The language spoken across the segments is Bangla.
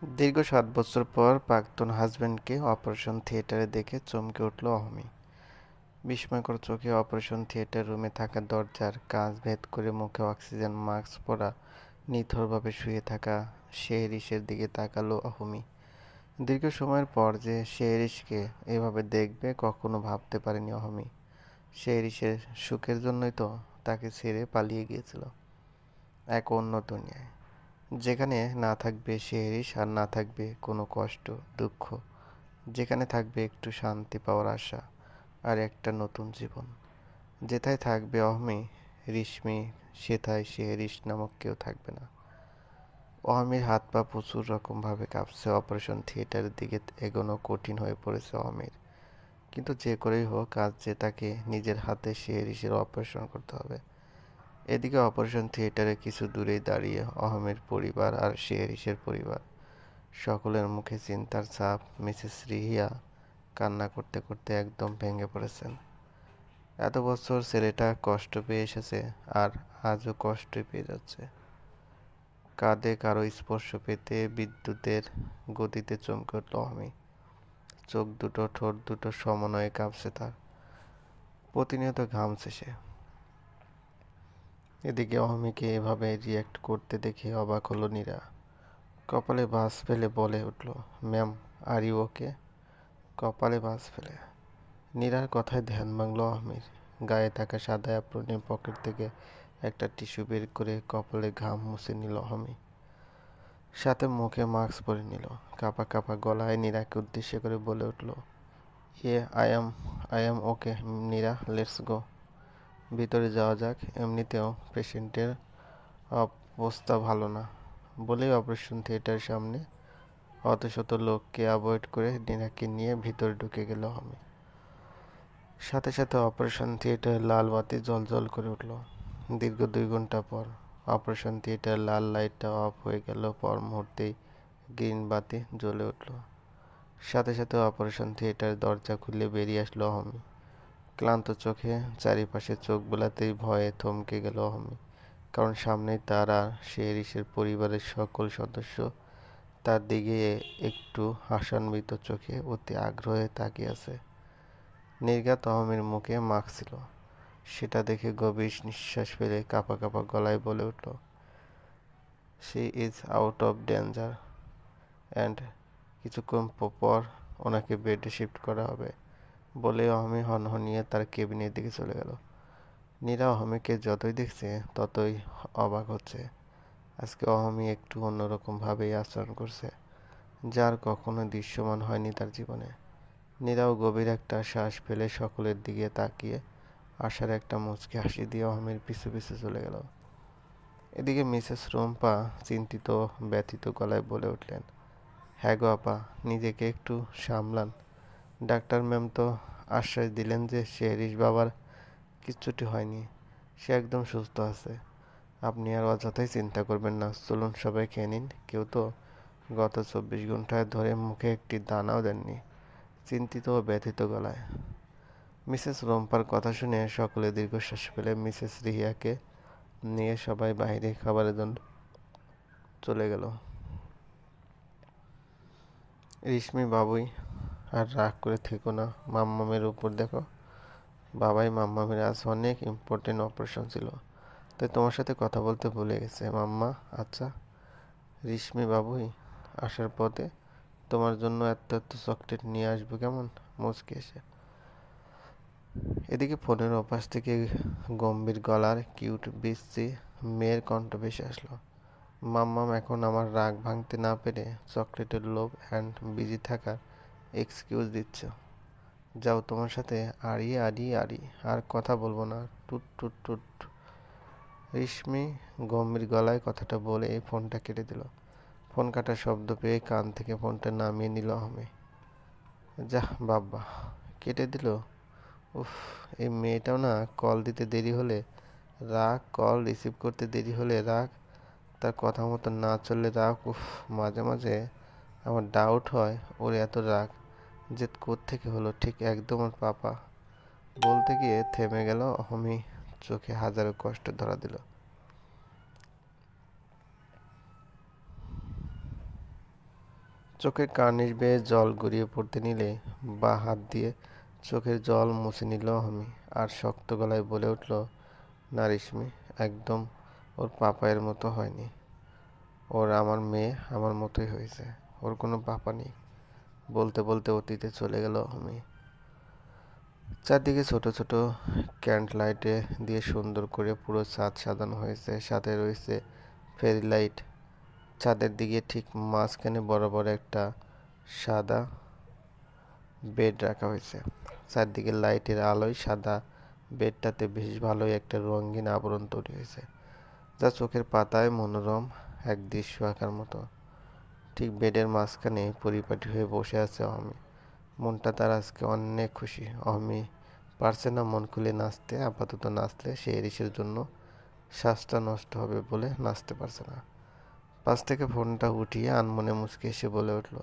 দীর্ঘ ৭ বছর পর প্রাক্তন হাজবেন্ডকে অপারেশন থিয়েটারে দেখে চমকে উঠল অহমি। বিস্ময়কর চোখে অপারেশন থিয়েটার রুমে থাকা দরজার কাঁচ ভেদ করে মুখে অক্সিজেন মাস্ক পরা নিথরভাবে শুয়ে থাকা শেহরিশের দিকে তাকালো অহমি। দীর্ঘ সময়ের পর যে শেহরিশকে এভাবে দেখবে কখনো ভাবতে পারেনি অহমি। শেহরিশের সুখের জন্যই তো তাকে ছেড়ে পালিয়ে গিয়েছিল এক অন্য দুনিয়ায়, যেখানে না থাকবে শেহরিশ আর না থাকবে কোনো কষ্ট, দুঃখ, যেখানে থাকবে একটু শান্তি পাওয়ার আশা আর একটা নতুন জীবন। যেথায় থাকবে অহমি, রিশমি, সেথায় শেহরিশ নামক কেউ থাকবে না। অহমির হাত পা প্রচুর রকমভাবে কাঁপছে। অপারেশন থিয়েটারের দিকে এগোনো কঠিন হয়ে পড়েছে অহমির। কিন্তু যে করেই হোক আজ যে তাকে নিজের হাতে শেহরিশের অপারেশন করতে হবে। এদিকে অপারেশন থিয়েটারে কিছু দূরেই দাঁড়িয়ে অহমের পরিবার আর শেহরিশের পরিবার। সকলের মুখে চিন্তার ছাপ। মিসেস রিহিয়া কান্না করতে করতে একদম ভেঙে পড়েছেন। এত বছর ছেলেটা কষ্ট পেয়ে এসেছে আর আজও কষ্টই পেয়ে যাচ্ছে। কাঁধে কারো স্পর্শ পেতে বিদ্যুতের গতিতে চমকে উঠল অহমি। চোখ দুটো, ঠোঁট দুটো সমন্বয়ে কাঁপছে তার। প্রতিনিয়ত ঘামছে সে। এদিকে অহমিকে এভাবে রিয়্যাক্ট করতে দেখে অবাক হলো নীরা। কপালে ভাঁজ ফেলে বলে উঠল, ম্যাম, আর ইউ ওকে? কপালে ভাঁজ ফেলে নীরার কথায় ধ্যান ভাঙল অহমির। গায়ে থাকা সাদা অ্যাপ্রনের পকেট থেকে একটা টিস্যু বের করে কপালে ঘাম মুছে নিল অহমি। সাথে মুখে মাস্ক পরে নিল। কাঁপা কাঁপা গলায় নীরাকে উদ্দেশ্য করে বলে উঠল, I am okay Nira, let's go. ভিতরে যাওয়া যাক, এমনিতেও পেশেন্টের অবস্থা ভালো না। বলেই অপারেশন থিয়েটারের সামনে অতশত লোককে অ্যাভয়েড করে নীরাকে নিয়ে ভিতরে ঢুকে গেল অহমি। সাথে সাথে অপারেশন থিয়েটারের লাল বাতি জ্বলজ্বল করে উঠল। দীর্ঘ ২ ঘন্টা পর অপারেশন থিয়েটারের লাল লাইটটা অফ হয়ে গেল। পর মুহূর্তেই গ্রিন বাতি জ্বলে উঠল। সাথে সাথে অপারেশন থিয়েটারের দরজা খুলে বেরিয়ে আসলো অহমি। ক্লান্ত চোখে চারিপাশে চোখ বোলাতেই ভয়ে থমকে গেল অহমি। কারণ সামনেই তার আর শেহরিশের পরিবারের সকল সদস্য তার দিকে একটু আশান্বিত চোখে অতি আগ্রহে তাকিয়ে আছে। নির্ঘাত অহমির মুখে মাস্ক ছিল। সেটা দেখে গভীর নিঃশ্বাস ফেলে কাঁপা কাঁপা গলায় বলে উঠল, she is out of danger and কিছুক্ষণ পর ওনাকে বেডে শিফট করা হবে। বলে অহমি হনহনিয়ে তার কেবিনের দিকে চলে গেল। নীরা অহমিকে যতই দেখছে ততই অবাক হচ্ছে। আজকে অহমি একটু অন্যরকমভাবেই আচরণ করছে, যার কখনো দৃশ্যমান হয়নি তার জীবনে। নীরাও গভীর একটা শ্বাস ফেলে সকলের দিকে তাকিয়ে আশার একটা মুচকি হাসি দিয়ে অহমির পিছু পিছু চলে গেল। এদিকে মিসেস রুম্পা চিন্তিত ব্যথিত গলায় বলে উঠলেন, হ্যাঁ গো আপা, নিজেকে একটু সামলান। ডাক্তার ম্যাম তো আশ্বাস দিলেন যে শেহরিশ বাবার কিচ্ছুটি হয়নি, সে একদম সুস্থ আছে। আপনি আর অযথাই চিন্তা করবেন না। চলুন সবাই খেয়ে নিন। কেউ তো গত ২৪ ঘন্টা ধরে মুখে একটি দানাও দেননি। চিন্তিত ও ব্যথিত গলায় মিসেস রুম্পার কথা শুনে সকলে দীর্ঘশ্বাস ফেলে মিসেস রিহিয়াকে নিয়ে সবাই বাইরে খাবারের জন্য চলে গেল। রিশমি, বাবুই, আর রাগ করে থেকো না। মাম্মামের উপর দেখো। বাবাই মাম্মামের আজ অনেক ইম্পর্টেন্ট অপারেশন ছিল, তাই তোমার সাথে কথা বলতে ভুলে গেছে। মাম্মা, আচ্ছা। রিশমি, বাবুই, আসার পথে তোমার জন্য এত এত চকলেট নিয়ে আসবো কেমন? মুচকি এসে এদিকে ফোনের ওপাশ থেকে গম্ভীর গলার কিউট বিশ্রী মেয়ের কণ্ঠ ভেসে আসলো, মাম্মাম এখন আমার রাগ ভাঙতে না পেরে চকলেটের লোভ অ্যান্ড বিজি থাকার এক্সকিউজ দিচ্ছ। যাও, তোমার সাথে আড়ি আড়ি আড়ি, আর কথা বলবো না। টুট টুট টুট। রিশমি গম্ভীর গলায় কথাটা বলে ফোনটা কেটে দিল। ফোন কাটার শব্দ পেয়ে কান থেকে ফোনটা নামিয়ে নিল অহমি। যাহ বাবা, কেটে দিল। উফ, এই মেয়েটাও না, কল দিতে দেরি হলে রাগ, কল রিসিভ করতে দেরি হলে রাগ, তার কথা মতো না চললে রাগ। উফ, মাঝে মাঝে আমার ডাউট হয় ওর এত রাগ যে কোত্থেকে হলো। ঠিক একদম ওর পাপা। বলতে গিয়ে থেমে গেল অহমি। চোখে হাজারো কষ্ট ধরা দিল। চোখের কার্নিশ বেয়ে জল গড়িয়ে পড়তে নিলে বাঁ হাত দিয়ে চোখের জল মুছে নিল অহমি, আর শক্ত গলায় বলে উঠল, না রেশমি, একদম ওর পাপায়ের মতো হয়নি। ওর আমার মেয়ে আমার মতোই হয়েছে, ওর কোনো পাপা নেই। বলতে বলতে অতীতে চলে গেল অহমি। চারদিকে ছোট ছোট ক্যান্ড লাইটে দিয়ে সুন্দর করে পুরো ছাদ সাজানো হয়েছে, সাথে রয়েছে ফেরি লাইট। ছাদের দিকে ঠিক মাঝখানে বড় বড় একটা সাদা বেড রাখা হয়েছে। চারদিকে লাইটের আলোয় সাদা বেডটাতে বেশ ভালোই একটা রঙিন আবরণ তৈরি হয়েছে, যা চোখের পাতায় মনোরম এক দৃশ্য আঁকার মতো। ঠিক বেডের মাঝখানে পরিপাটি হয়ে বসে আছে অহমি। মনটা তার আজকে অনেক খুশি। অহমি পারছে না মন খুলে নাচতে, আপাতত নাচলে সে এরিসের জন্য শ্বাসটা নষ্ট হবে বলে নাচতে পারছে না। পাশ থেকে ফোনটা উঠিয়ে আনমনে মুচকে এসে বলে উঠল,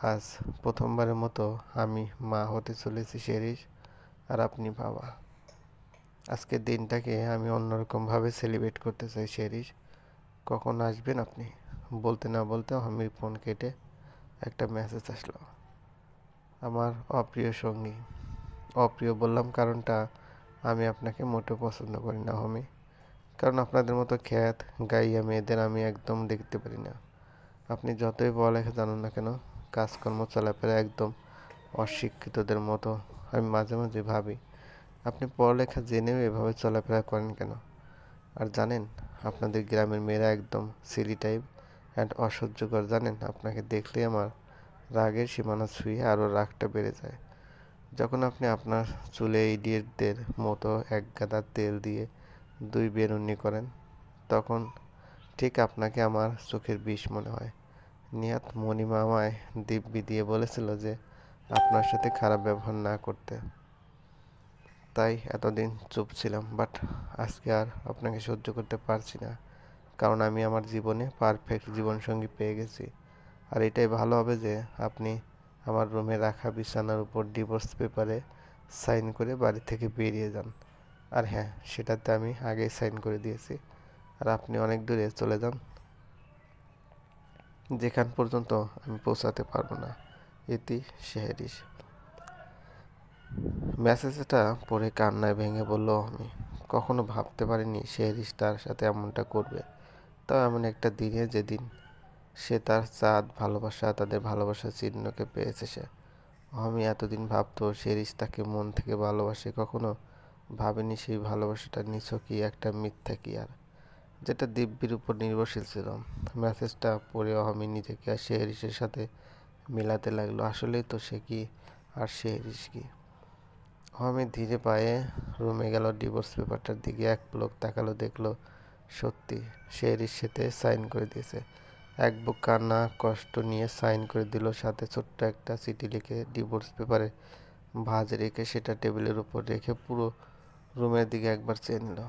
আজ প্রথমবারের মতো আমি মা হতে চলেছি শেরিস, আর আপনি বাবা। আজকের দিনটাকে আমি অন্যরকমভাবে সেলিব্রেট করতে চাই শেরিস। কখন আসবেন আপনি? বলতে না বলতে অহমির ফোন কেটে একটা মেসেজ আসলো, আমার অপ্রিয় সঙ্গী। অপ্রিয় বললাম কারণটা, আমি আপনাকে মোটেও পছন্দ করি না অহমি। কারণ আপনাদের মতো খ্যাত গাইয়া মেয়েদের আমি একদম দেখতে পারি না। আপনি যতই পড়ালেখা জানুন না কেন, কাজকর্ম চলাফেরা একদম অশিক্ষিতদের মতো। আমি মাঝে মাঝে ভাবি, আপনি পড়ালেখা জেনেও এভাবে চলাফেরা করেন কেন? আর জানেন, আপনাদের গ্রামের মেয়েরা একদম সিলি টাইপ অ্যান্ড অসহ্যকর। জানেন, আপনাকে দেখলেই আমার রাগের সীমানা ছুঁয়ে আরও রাগটা বেড়ে যায়। যখন আপনি আপনার চুলে ইডিয়েটদের মতো এক গাদা তেল দিয়ে দুই বেনুনি করেন, তখন ঠিক আপনাকে আমার চোখের বিষ মনে হয়। নিহাত মণিমা আমায় দিব্যি দিয়ে বলেছিল যে আপনার সাথে খারাপ ব্যবহার না করতে, তাই এতদিন চুপ ছিলাম। বাট আজকে আর আপনাকে সহ্য করতে পারছি না, কারণ আমি আমার জীবনে পারফেক্ট জীবনসঙ্গী পেয়ে গেছি। আর এটাই ভালো হবে যে আপনি আমার রুমে রাখা বিছানার উপর ডিভোর্স পেপারে সাইন করে বাড়ি থেকে বেরিয়ে যান। আর হ্যাঁ, সেটাতে আমি আগেই সাইন করে দিয়েছি। আর আপনি অনেক দূরে চলে যান, যেখান পর্যন্ত আমি পৌঁছাতে পারবো না। ইতি শেহরিস। মেসেজটা পড়ে কান্নায় ভেঙে বলল আমি। কখনো ভাবতে পারিনি শেহরিস তার সাথে এমনটা করবে, তাও এমন একটা দিনে যেদিন সে তার চাঁদ ভালোবাসা, তাদের ভালোবাসার চিহ্নকে পেয়েছে সে। আমি এতদিন ভাবতো শেরিস তাকে মন থেকে ভালোবাসে, কখনো ভাবেনি সেই ভালোবাসাটা নিছকই একটা মিথ্যা কি, আর যেটা দিব্যির উপর নির্ভরশীল ছিল। মেসেজটা পড়ে আমি নিজেকে আর শেহরিসের সাথে মেলাতে লাগলো। আসলেই তো সে কি আর শেহরিস কি। আমি ধীরে পায়ে রুমে গেল, ডিভোর্স পেপারটার দিকে এক পলক তাকালো, দেখলো সত্যি শেহরিস সাথে সাইন করে দিয়েছে। এক বুক কান্না কষ্ট নিয়ে সাইন করে দিল, সাথে ছোট্ট একটা চিঠি লিখে ডিভোর্স পেপারে ভাঁজ রেখে সেটা টেবিলের উপর রেখে পুরো রুমের দিকে একবার চেয়ে নিল।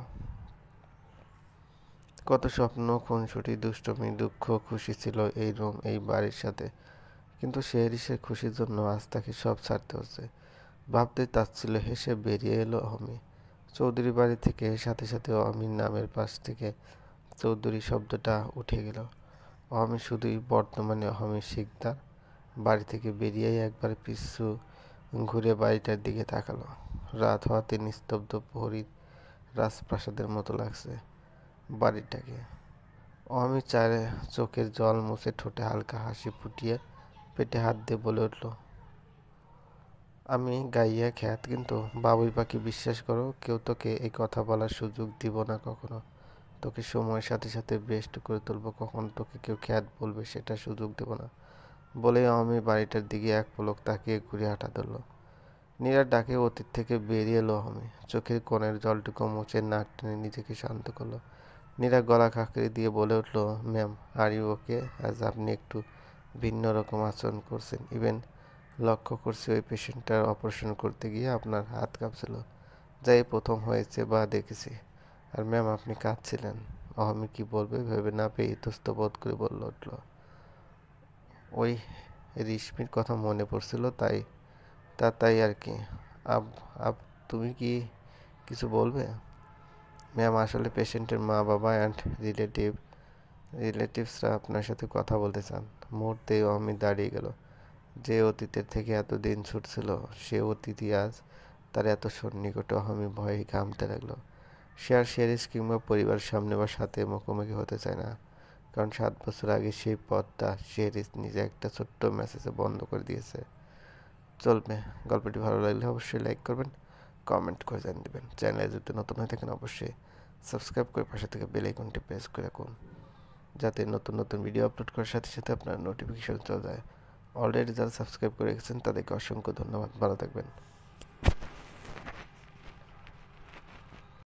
কত স্বপ্ন, খুনসুটি, দুষ্টুমি, দুঃখ, খুশি ছিল এই রুম, এই বাড়ির সাথে। কিন্তু শেহরিসের খুশির জন্য আজ তাকে সব ছাড়তে হচ্ছে। ভাবতেই তাচ্ছিল্য হেসে বেরিয়ে এলো অহমি চৌধুরী বাড়ি থেকে। সাথে সাথে অহমির নামের পাশ থেকে চৌধুরী শব্দটা উঠে গেল। অহমি শুধুই বর্তমানে অহমি শিকদার। বাড়ি থেকে বেরিয়েই একবার পিছু ঘুরে বাড়িটার দিকে তাকালো। রাত হওয়াতে নিস্তব্ধ প্রহরীর রাজপ্রাসাদের মতো লাগছে বাড়িটাকে। অহমি চারে চোখের জল মুছে ঠোঁটে হালকা হাসি ফুটিয়ে পেটে হাত দিয়ে বলে উঠল, আমি গাইয়া খ্যাত, কিন্তু বাবুই পাখি বিশ্বাস করো, কেউ তোকে এই কথা বলার সুযোগ দিব না কখনো। তোকে সময়ের সাথে সাথে বেস্ট করে তুলবো, কখন তোকে কেউ খ্যাত বলবে সেটা সুযোগ দেব না। বলেই আমি বাড়িটার দিকে এক পলক তাকিয়ে ঘুরে হাঁটা ধরল। নীরার ডাকে অতীত থেকে বেরিয়ে এলো আমি। চোখের কোণের জলটুকু মুছে নাক টেনে নিজেকে শান্ত করলো। নীরা গলা খাঁকড়ে দিয়ে বলে উঠল, ম্যাম, আর ইউ ওকে? আজ আপনি একটু ভিন্ন রকম আচরণ করছেন। ইভেন লক্ষ্য করছি ওই পেশেন্টটার অপারেশন করতে গিয়ে আপনার হাত কাঁপছিল, যা এই প্রথম হয়েছে বা দেখেছি। আর ম্যাম, আপনি কাঁদছিলেন। অহমি কি বলবে ভেবে না পেয়ে ইতস্ত বোধ করে বলল উঠল, ওই রিশমির কথা মনে পড়ছিল, তাই আর কি। আব আব তুমি কি কিছু বলবে? ম্যাম, আসলে পেশেন্টের মা বাবা অ্যান্ড রিলেটিভসরা আপনার সাথে কথা বলতে চান। মুহূর্তেই অমিত দাঁড়িয়ে গেল। যে অতীতের থেকে এতদিন ছুটছিল, সে অতিথি আজ তার এত সন্নিকটে অহমি ভয়ে ঘামতে লাগলো। সে আর শেরিস কিংবা পরিবারের সামনে বা সাথে মুখোমুখি হতে চায় না, কারণ 7 বছর আগে সেই পথটা শেরিস নিজে একটা ছোট্ট মেসেজে বন্ধ করে দিয়েছে। চলবে। গল্পটি ভালো লাগলে অবশ্যই লাইক করবেন, কমেন্ট করে জানিয়ে দেবেন। চ্যানেলে যদি নতুন হয়ে থাকেন অবশ্যই সাবস্ক্রাইব করে পাশে থেকে বেল আইকনটি প্রেস করে রাখুন, যাতে নতুন নতুন ভিডিও আপলোড করার সাথে সাথে আপনার নোটিফিকেশন চলে যায়। অলরেডি যারা সাবস্ক্রাইব করে রেখেছেন তাদেরকে অসংখ্য ধন্যবাদ। ভালো থাকবেন।